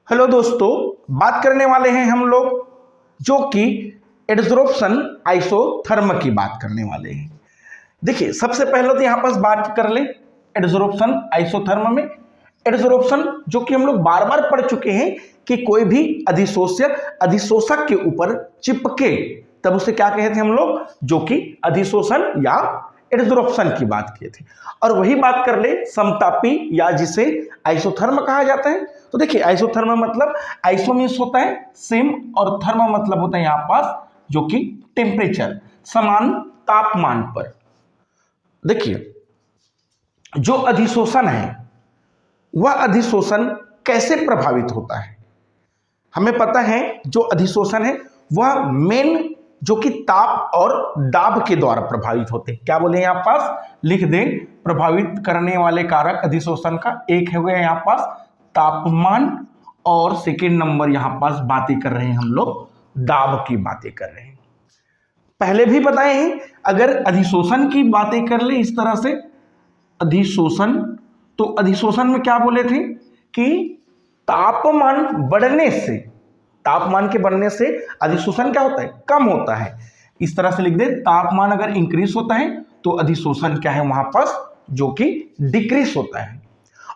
Hello दोस्तों, बात करने वाले हैं हम लोग जो कि एडसोर्प्शन आइसोथर्म की बात करने वाले हैं। देखिए, सबसे पहले तो यहां पर बात कर लें एडसोर्प्शन आइसोथर्म में। एडसोर्प्शन जो कि हम लोग बार बार पढ़ चुके हैं कि कोई भी अधिशोषक के ऊपर चिपके तब उसे क्या कहते हैं हम लोग, जो कि अधिशोषण या एडसोर्प्शन की बात किए थे। और वही बात कर ले समतापी या जिसे आइसोथर्म कहा जाता है। तो देखिए, आइसोथर्म मतलब आइसो मीन्स होता है सेम और थर्म मतलब होता है यहां पास जो कि टेम्परेचर, समान तापमान पर। देखिए, जो अधिशोषण है वह अधिशोषण कैसे प्रभावित होता है। हमें पता है जो अधिशोषण है वह मेन जो कि ताप और दाब के द्वारा प्रभावित होते हैं। क्या बोले यहां पास, लिख दें प्रभावित करने वाले कारक अधिशोषण का। एक हो गया यहां पास तापमान और सेकेंड नंबर यहां पास बातें कर रहे हैं हम लोग दाब की बातें कर रहे हैं। पहले भी बताए हैं, अगर अधिशोषण की बातें कर ले इस तरह से अधिशोषण, तो अधिशोषण में क्या बोले थे कि तापमान बढ़ने से, तापमान के बढ़ने से अधिशोषण क्या होता है, कम होता है। इस तरह से लिख दे, तापमान अगर इंक्रीज होता है तो अधिशोषण क्या है वहां पास, जो कि डिक्रीज होता है।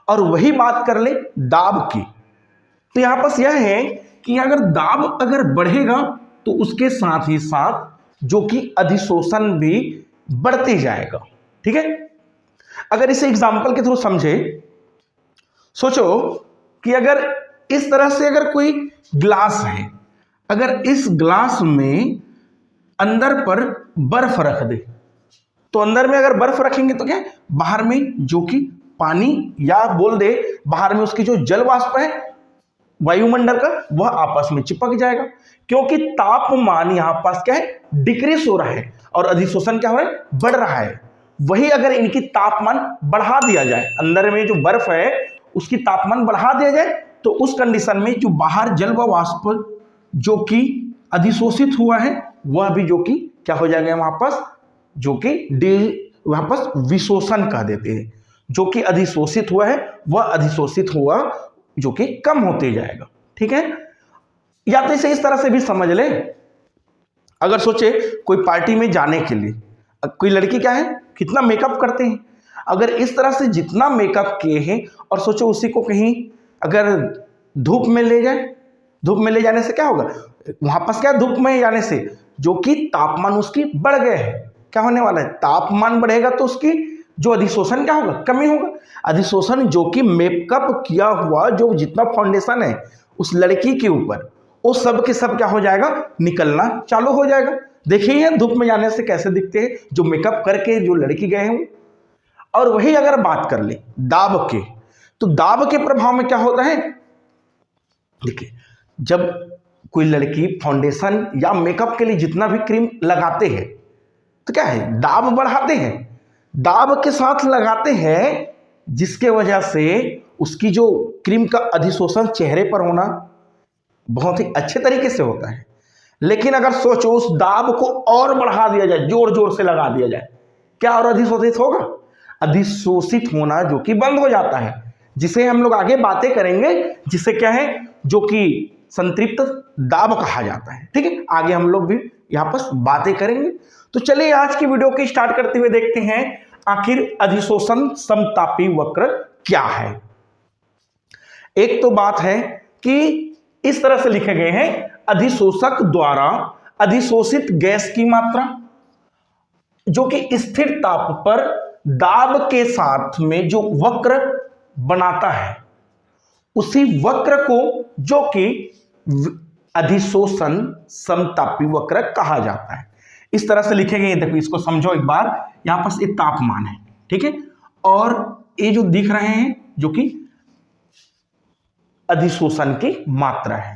और वही बात कर ले दाब की, तो यहां पास यह है कि अगर दाब अगर बढ़ेगा तो उसके साथ ही साथ जो कि अधिशोषण भी बढ़ते जाएगा। ठीक है, अगर इसे एग्जांपल के थ्रू समझे, सोचो कि अगर इस तरह से अगर कोई ग्लास है, अगर इस ग्लास में अंदर पर बर्फ रख दे, तो अंदर में अगर बर्फ रखेंगे तो क्या, बाहर में जो कि पानी या बोल दे बाहर में उसकी जो जल वाष्प है वायुमंडल का, वह आपस में चिपक जाएगा, क्योंकि तापमान यहां पास क्या है, डिक्रीज हो रहा है और अधिशोषण क्या हो रहा है, बढ़ रहा है। वही अगर इनकी तापमान बढ़ा दिया जाए, अंदर में जो बर्फ है उसकी तापमान बढ़ा दिया जाए, तो उस कंडीशन में जो बाहर जल व वाष्प जो कि अधिशोषित हुआ है वह भी जो कि क्या हो जाएगा वहां पास, जो कि वहां पास विशोषण कह देते हैं। जो कि अधिशोषित हुआ है वह अधिशोषित हुआ जो कि कम होते जाएगा। ठीक है, या तो इसे इस तरह से भी समझ ले, अगर सोचे कोई पार्टी में जाने के लिए कोई लड़की क्या है, कितना मेकअप करते हैं, अगर इस तरह से जितना मेकअप किए हैं और सोचो उसी को कहीं अगर धूप में ले जाए, धूप में ले जाने से क्या होगा, वहां पास क्या, धूप में जाने से जो कि तापमान उसकी बढ़ गए है, क्या होने वाला है, तापमान बढ़ेगा तो उसकी जो अधिशोषण क्या होगा, कमी होगा। अधिशोषण जो कि मेकअप किया हुआ जो जितना फाउंडेशन है उस लड़की के ऊपर, वो सब के सब क्या हो जाएगा, निकलना चालू हो जाएगा। देखिए धूप में जाने से कैसे दिखते हैं जो मेकअप करके जो लड़की गए हैं। और वही अगर बात कर ले दाब के, तो दाब के प्रभाव में क्या होता है, देखिए जब कोई लड़की फाउंडेशन या मेकअप के लिए जितना भी क्रीम लगाते हैं तो क्या है, दाब बढ़ाते हैं, दाब के साथ लगाते हैं, जिसके वजह से उसकी जो क्रीम का अधिशोषण चेहरे पर होना बहुत ही अच्छे तरीके से होता है। लेकिन अगर सोचो उस दाब को और बढ़ा दिया जाए, जोर जोर से लगा दिया जाए, क्या और अधिशोषित होगा, अधिशोषित होना जो कि बंद हो जाता है, जिसे हम लोग आगे बातें करेंगे, जिसे क्या है, जो कि संतृप्त दाब कहा जाता है। ठीक है, आगे हम लोग भी यहां पर बातें करेंगे। तो चलिए आज की वीडियो को स्टार्ट करते हुए देखते हैं आखिर अधिशोषण समतापी वक्र क्या है। एक तो बात है कि इस तरह से लिखे गए हैं, अधिशोषक द्वारा अधिशोषित गैस की मात्रा जो कि स्थिर ताप पर दाब के साथ में जो वक्र बनाता है, उसी वक्र को जो कि अधिशोषण समतापी वक्र कहा जाता है। इस तरह से लिखे गए, देखो इसको समझो एक बार, यहां पास एक तापमान है, ठीक है, और ये जो दिख रहे हैं जो कि अधिशोषण की मात्रा है।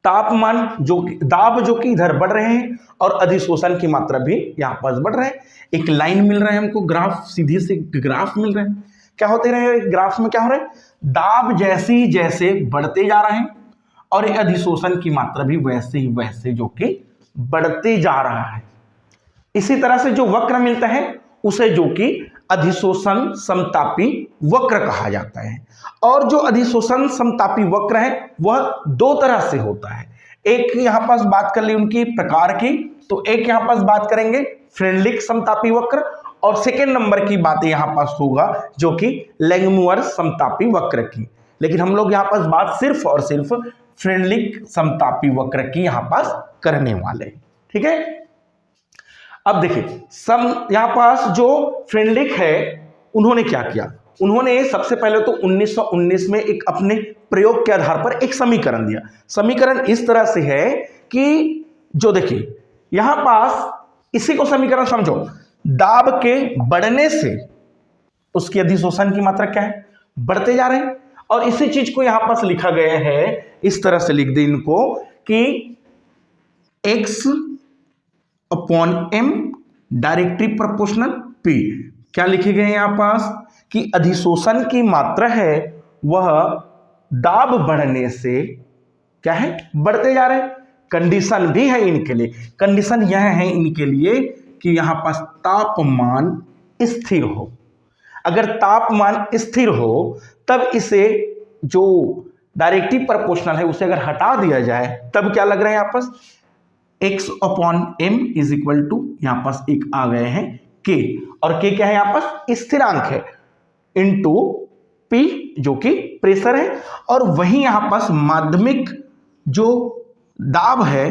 तापमान जो दाब जो कि इधर बढ़ रहे हैं और अधिशोषण की मात्रा भी यहां पास बढ़ रहे हैं। एक लाइन मिल रहा है हमको, ग्राफ, सीधे से ग्राफ मिल रहे हैं। क्या होते रहे ग्राफ में, क्या हो रहा है, दाब जैसे जैसे बढ़ते जा रहे हैं और अधिशोषण की मात्रा भी वैसे ही वैसे जो कि बढ़ते जा रहा है। इसी तरह से जो वक्र मिलता है उसे जो कि अधिशोषण समतापी वक्र कहा जाता है। और जो अधिशोषण समतापी वक्र है वह दो तरह से होता है। एक यहां पास बात कर ली उनकी प्रकार की, तो एक यहां पास बात करेंगे फ्रेंडलिक समतापी वक्र, और सेकेंड नंबर की बात यहां पास होगा जो कि लैंगमुअर समतापी वक्र की। लेकिन हम लोग यहां पास बात सिर्फ और सिर्फ फ्रेंडलिक समतापी वक्र की यहां पास करने वाले, ठीक है। अब देखिए यहां पास जो फ्रेंडलिक है उन्होंने क्या किया, उन्होंने सबसे पहले तो 1919 में एक अपने प्रयोग के आधार पर एक समीकरण दिया। समीकरण इस तरह से है कि जो देखिए यहां पास इसी को समीकरण समझो, दाब के बढ़ने से उसकी अधिशोषण की मात्रा क्या है, बढ़ते जा रहे हैं। और इसी चीज को यहां पास लिखा गया है, इस तरह से लिख दे इनको कि x upon m directly proportional p। क्या लिखे गए हैं यहां पास कि अधिशोषण की मात्रा है वह दाब बढ़ने से क्या है, बढ़ते जा रहे हैं। कंडीशन भी है इनके लिए, कंडीशन यह है इनके लिए कि यहां पास तापमान स्थिर हो। अगर तापमान स्थिर हो तब इसे जो डायरेक्टिव प्रोपोर्शनल है उसे अगर हटा दिया जाए तब क्या लग रहा है यहां पास x upon m is equal to, यहां पास एक आ गए हैं k, और k क्या है यहां पास स्थिरांक है, इनटू p जो कि प्रेशर है। और वहीं यहां पास माध्यमिक जो दाब है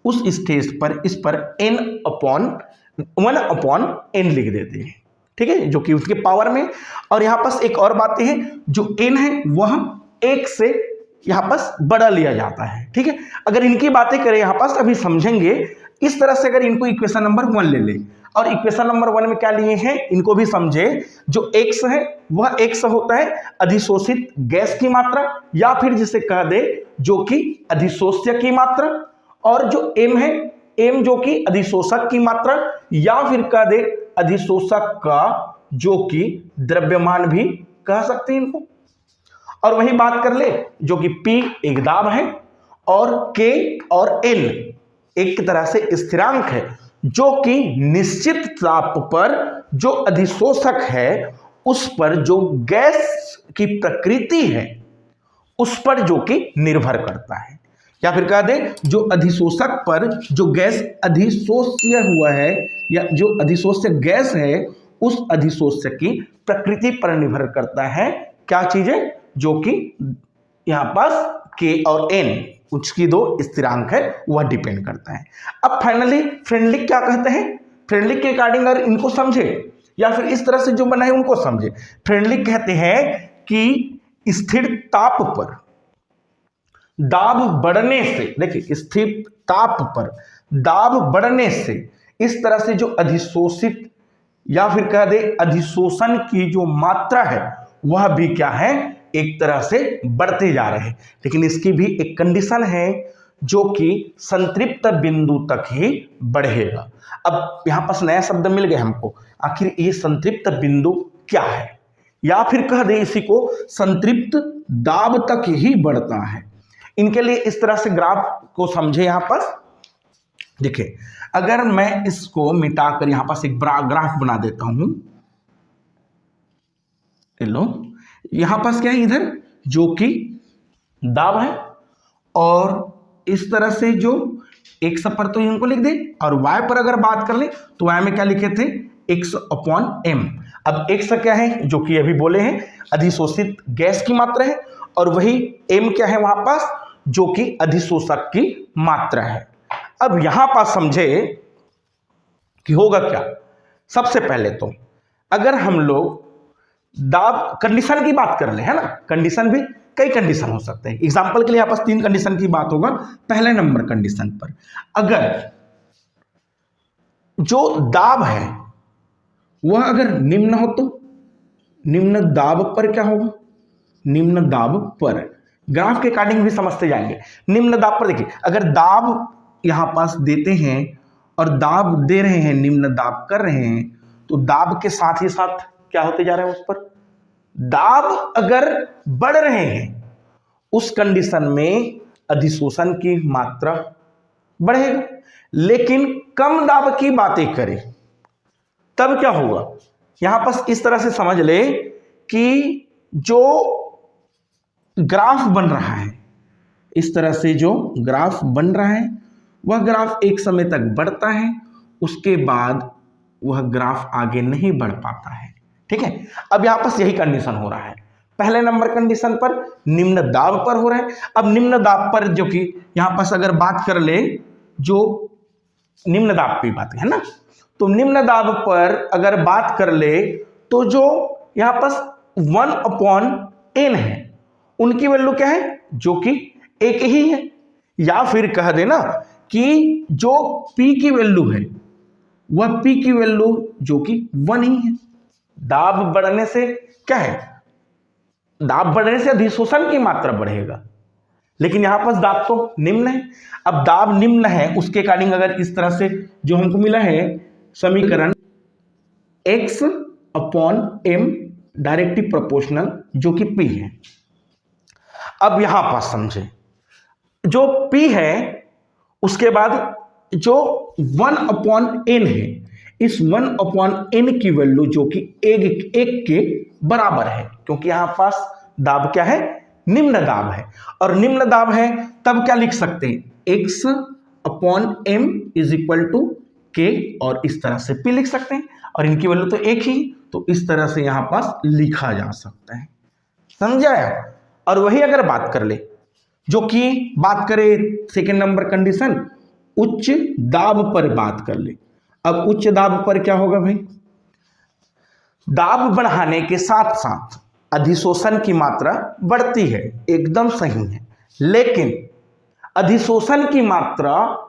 उस स्टेज पर इस पर n अपॉन 1 अपॉन n लिख देते हैं, ठीक है, जो कि उसके पावर में। और यहां पास एक और बात है, जो n है वह 1 से यहां पास बढ़ा लिया जाता है, ठीक है। अगर इनकी बातें करें यहां पास अभी समझेंगे इस तरह से, अगर इनको इक्वेशन नंबर 1 ले ले और इक्वेशन नंबर 1 में क्या लिए हैं इनको भी समझे। जो x है वह x होता है अधिशोषित गैस की मात्रा, या फिर जिसे कह दे जो कि अधिशोष्य की मात्रा, और जो m है m जो कि अधिशोषक की मात्रा, या फिर कह दे अधिशोषक का जो कि द्रव्यमान भी कह सकते हैं इनको। और वही बात कर ले जो कि P एक दाब है और K और N एक तरह से स्थिरांक है, जो कि निश्चित ताप पर जो अधिशोषक है उस पर जो गैस की प्रकृति है उस पर जो कि निर्भर करता है। या फिर कह दे जो अधिशोषक पर जो गैस अधिशोष्य हुआ है या जो अधिशोष्य गैस है उस अधिशोष्य की प्रकृति पर निर्भर करता है। क्या चीजें, जो कि यहां पास K और N उसकी दो स्थिरांक है वह डिपेंड करता है। अब फाइनली फ्रेंडलिक क्या कहते हैं, फ्रेंडलिक के अकॉर्डिंग अगर इनको समझे या फिर इस तरह से जो बना है उनको समझे। फ्रेंडलिक कहते हैं कि स्थिर ताप पर दाब बढ़ने से, देखिए स्थिर ताप पर दाब बढ़ने से इस तरह से जो अधिशोषित या फिर कह दे अधिशोषण की जो मात्रा है वह भी क्या है, एक तरह से बढ़ते जा रहे हैं। लेकिन इसकी भी एक कंडीशन है जो कि संतृप्त बिंदु तक ही बढ़ेगा। अब यहां पास नया शब्द मिल गया हमको, आखिर ये संतृप्त बिंदु क्या है, या फिर कह दे इसी को संतृप्त दाब तक ही बढ़ता है। इनके लिए इस तरह से ग्राफ को समझे। यहां पास देखिए अगर मैं इसको मिटाकर यहां पास एक ग्राफ बना देता हूं, लो यहां पास क्या है, इधर जो कि दाब है और इस तरह से जो x पर तो इनको लिख दे, और y पर अगर बात कर ले तो y में क्या लिखे थे x अपॉन m। अब x क्या है, जो कि अभी बोले हैं अधिशोषित गैस की मात्रा है, और वही m क्या है वहां पास, जो कि अधिशोषक की मात्रा है। अब यहां पास समझे कि होगा क्या। सबसे पहले तो अगर हम लोग दाब कंडीशन की बात कर ले, है ना, कंडीशन भी कई कंडीशन हो सकते हैं। एग्जांपल के लिए यहां पास 3 कंडीशन की बात होगा। पहले नंबर कंडीशन पर अगर जो दाब है वह अगर निम्न हो तो निम्न दाब पर क्या होगा, निम्न दाब पर ग्राफ के अकॉर्डिंग भी समझते जाएंगे। निम्न दाब पर देखिए अगर दाब यहां पास देते हैं और दाब दे रहे हैं, निम्न दाब कर रहे हैं, तो दाब के साथ ही साथ क्या होते जा रहे हैं, उस पर दाब अगर बढ़ रहे हैं उस कंडीशन में अधिशोषण की मात्रा बढ़ेगा। लेकिन कम दाब की बातें करें तब क्या होगा, यहां पर इस तरह से समझ ले कि जो ग्राफ बन रहा है, इस तरह से जो ग्राफ बन रहा है वह ग्राफ एक समय तक बढ़ता है, उसके बाद वह ग्राफ आगे नहीं बढ़ पाता है। ठीक है, अब यहां पर यही कंडीशन हो रहा है। पहले नंबर कंडीशन पर निम्न दाब पर हो रहा है। अब निम्न दाब पर जो कि यहां पर अगर बात कर ले, जो निम्न दाब की बात है ना, तो निम्न दाब पर अगर बात कर ले तो जो यहां पर 1/n है उनकी वैल्यू क्या है, जो कि एक ही है। या फिर कह देना कि जो P की वैल्यू है वह P की वैल्यू जो कि 1 ही है। दाब बढ़ने से क्या है, दाब बढ़ने से अधिशोषण की मात्रा बढ़ेगा, लेकिन यहां पर दाब तो निम्न है। अब दाब निम्न है, उसके अकॉर्डिंग अगर इस तरह से जो हमको मिला है समीकरण x/m डायरेक्टली प्रोपोर्शनल जो कि P है। अब यहां पर समझे, जो P है उसके बाद जो 1/n है, इस 1/n की वैल्यू जो कि एक के बराबर है, क्योंकि यहां पास दाब क्या है, निम्न दाब है। और निम्न दाब है तब क्या लिख सकते हैं, x/m = k, और इस तरह से P लिख सकते हैं, और इनकी वैल्यू तो एक ही, तो इस तरह से यहां पास लिखा जा सकता है। समझा? और वही अगर बात कर ले, जो कि बात करें सेकेंड नंबर कंडीशन, उच्च दाब पर बात कर ले। अब उच्च दाब पर क्या होगा भाई, दाब बढ़ाने के साथ साथ अधिशोषण की मात्रा बढ़ती है, एकदम सही है, लेकिन अधिशोषण की मात्रा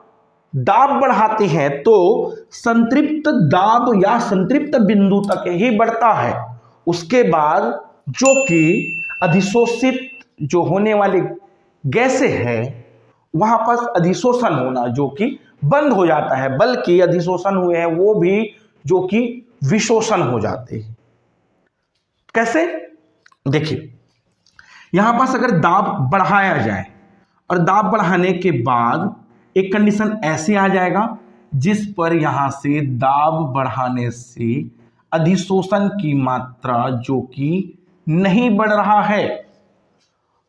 दाब बढ़ाते हैं तो संतृप्त दाब या संतृप्त बिंदु तक ही बढ़ता है। उसके बाद जो कि अधिशोषित जो होने वाले गैसें है वहां पर अधिशोषण होना जो कि बंद हो जाता है, बल्कि अधिशोषण हुए हैं वो भी जो कि विशोषण हो जाते हैं। कैसे, देखिए यहां पास अगर दाब बढ़ाया जाए और दाब बढ़ाने के बाद एक कंडीशन ऐसे आ जाएगा जिस पर यहां से दाब बढ़ाने से अधिशोषण की मात्रा जो कि नहीं बढ़ रहा है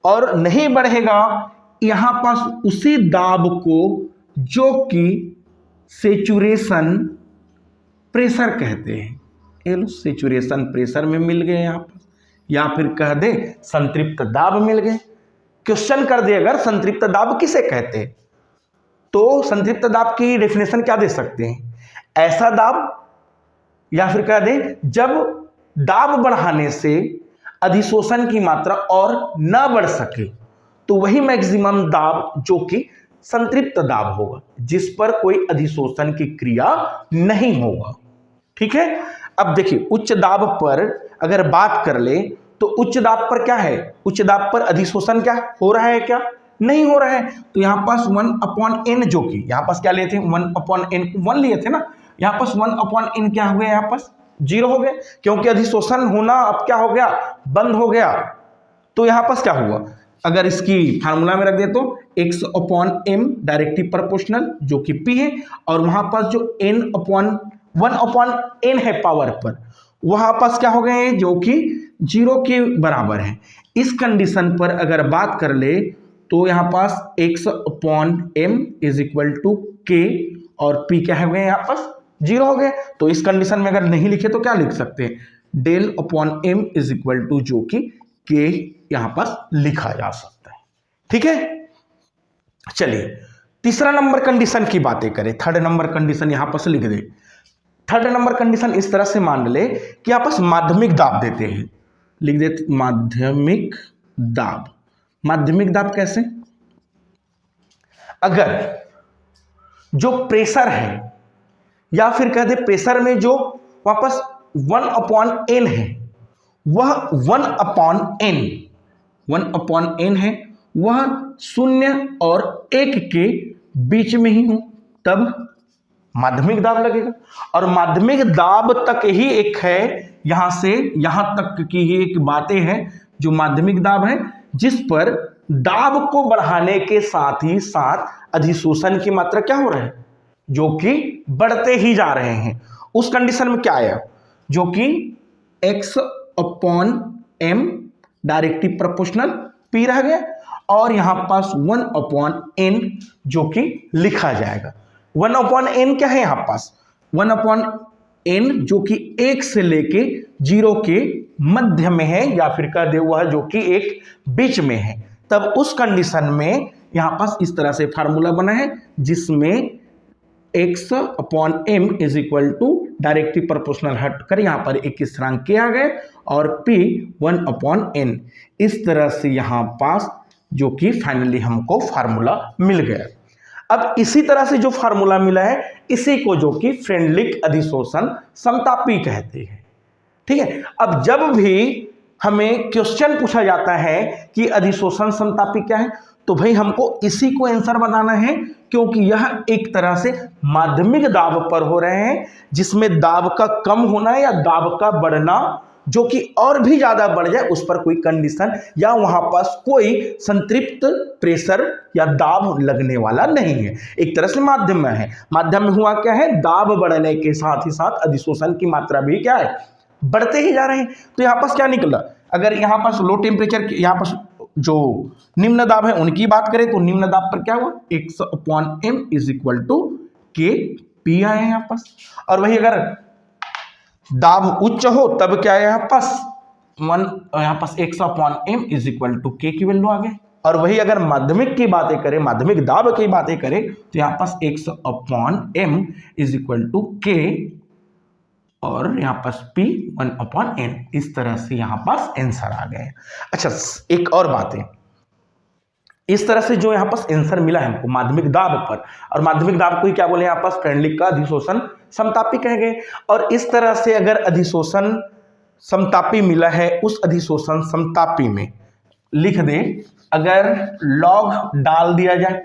और नहीं बढ़ेगा, यहां पास उसी दाब को जो कि सेचुरेशन प्रेशर कहते हैं, ये लो सेचुरेशन प्रेशर में मिल गए यहां पर, या फिर कह दे संतृप्त दाब मिल गए। क्वेश्चन कर दे अगर संतृप्त दाब किसे कहते हैं, तो संतृप्त दाब की डेफिनेशन क्या दे सकते हैं, ऐसा दाब, या फिर कह दे जब दाब बढ़ाने से अधिशोषण की मात्रा और न बढ़ सके तो वही मैक्सिमम दाब जो कि संतृप्त दाब होगा, जिस पर कोई अधिशोषण की क्रिया नहीं होगा। ठीक है, अब देखिए उच्च दाब पर अगर बात कर ले तो उच्च दाब पर क्या है, उच्च दाब पर अधिशोषण क्या हो रहा है, क्या नहीं हो रहा है, तो यहां पास 1/n जो कि यहां पास क्या लिए थे 1/n 1 लिए थे ना, यहां पास 1/n क्या हो गया, यहां पास 0 हो गया, क्योंकि अधिशोषण होना अब क्या हो गया, बंद हो गया। तो यहां पास क्या हुआ, अगर इसकी फार्मूला में रख दे तो x/m डायरेक्टली प्रोपोर्शनल जो कि P है, और वहां पास जो 1/n है पावर पर, वहां पास क्या हो गए जो कि 0 के बराबर है। इस कंडीशन पर अगर बात कर ले तो यहां पास x/m = k और P क्या हो गए, यहां पास 0 हो गए। तो इस कंडीशन में अगर नहीं लिखे तो क्या लिख सकते हैं, del/m = जो कि k यहां पास लिखा जा सकता है। ठीक है, चलिए तीसरा नंबर कंडीशन की बातें करें। थर्ड नंबर कंडीशन यहां पर लिख दे। थर्ड नंबर कंडीशन इस तरह से मान ले कि यहां पास माध्यमिक दाब देते हैं, लिख देते माध्यमिक दाब। माध्यमिक दाब कैसे, अगर जो प्रेशर है या फिर कह दे प्रेशर में जो वापस 1/n है, वह 1/n है, वह 0 और 1 के बीच में ही हो, तब माध्यमिक दाब लगेगा। और माध्यमिक दाब तक ही एक है, यहां से यहां तक की ही एक बातें हैं जो माध्यमिक दाब है, जिस पर दाब को बढ़ाने के साथ ही साथ अधिशोषण की मात्रा क्या हो रहा है, जो कि बढ़ते ही जा रहे हैं। उस कंडीशन में क्या आया, जो कि x upon m directly proportional p रह गया, और यहां पास 1 अपॉन n जो कि लिखा जाएगा। 1 अपॉन n क्या है, यहां पास 1 अपॉन n जो कि 1 से लेके 0 के मध्य में है, या फिर कह दे हुआ जो कि एक बीच में है। तब उस कंडीशन में यहां पास इस तरह से फार्मूला बना है, जिसमें x upon m is equal to directly proportional हटकर यहां पर एक स्थिरांक किया गया, और p 1 अपॉन n। इस तरह से यहां पास जो कि फाइनली हमको फार्मूला मिल गया। अब इसी तरह से जो फार्मूला मिला है, इसी को जो कि फ्रेंडलिक अधिशोषण समतापी कहते हैं। ठीक है, अब जब भी हमें क्वेश्चन पूछा जाता है कि अधिशोषण समतापी क्या है, तो भाई हमको इसी को आंसर बताना है, क्योंकि यह एक तरह से माध्यमिक दाब पर हो रहे हैं, जिसमें दाब का कम होना या दाब का बढ़ना जो कि और भी ज्यादा बढ़ जाए, उस पर कोई कंडीशन या वहां पास कोई संतृप्त प्रेशर या दाब लगने वाला नहीं है। एक तरह से माध्यम में है। माध्यम में हुआ क्या है, दाब बढ़ने के साथ ही साथ अधिशोषण की मात्रा भी क्या है, बढ़ते ही जा रहे हैं। तो यहाँ पास क्या निकला, अगर यहाँ पास लो टेम्परेचर, यहाँ पास जो निम्न दाब है उनकी बात करें, तो निम्न दाब पर क्या हुआ, x upon m is equal to k p आए यहाँ पास। और वही अगर दाब उच्च हो तब क्या है, यहाँ पास x upon m is equal to k की वैल्यू आ गए। और वही अगर माध्यमिक की बातें करें, माध्यमिक दाब की बातें करें, तो यहाँ पास x upon m is equal to k, और यहाँ पास P 1 अपॉन n। इस तरह से यहाँ पास आंसर आ गए। अच्छा, एक और बात है, इस तरह से जो यहाँ पास आंसर मिला है हमको माध्यमिक दाब पर, और माध्यमिक दाब को ही क्या बोले यहाँ पास, फ्रेंडलिक का अधिशोषण समतापी कहे गए। और इस तरह से अगर अधिशोषण समतापी मिला है, उस अधिशोषण समतापी में लिख दे, अगर लॉग डाल दिया जाए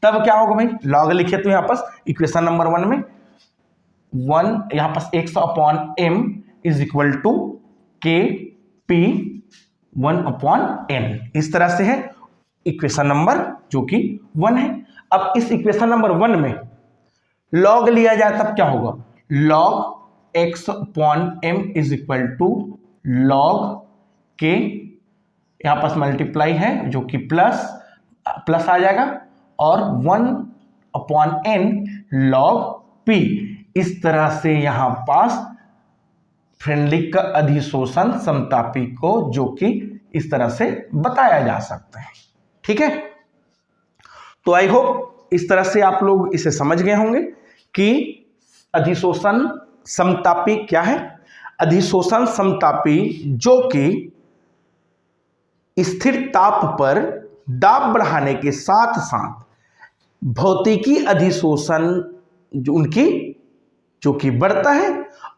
तब क्या होगा भाई, लॉग लिखे तो यहाँ पास इक्वेशन नंबर 1 में 1 यहाँ पास x upon m is equal to k p 1 upon n। इस तरह से है इक्वेशन नंबर जो कि 1 है। अब इस इक्वेशन नंबर 1 में लॉग लिया जाए तब क्या होगा, log x upon m is equal to log k, यहां पास मल्टीप्लाई है जो कि प्लस आ जाएगा, और 1 अपॉन n लॉग p। इस तरह से यहां पास फ्रेंडलिक का अधिशोषण समतापी को जो कि इस तरह से बताया जा सकता है। ठीक है, तो आई होप इस तरह से आप लोग इसे समझ गए होंगे कि अधिशोषण समतापी क्या है। अधिशोषण समतापी जो कि स्थिर ताप पर दाब बढ़ाने के साथ साथ भौतिकी अधिशोषण जो उनकी जो कि बढ़ता है,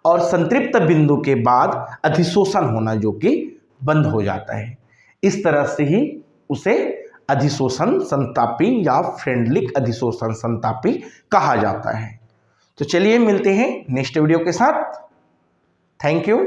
और संतृप्त बिंदु के बाद अधिशोषण होना जो कि बंद हो जाता है। इस तरह से ही उसे अधिशोषण समतापी या फ्रेंडलिक अधिशोषण समतापी कहा जाता है। तो चलिए मिलते हैं नेक्स्ट वीडियो के साथ। Thank you.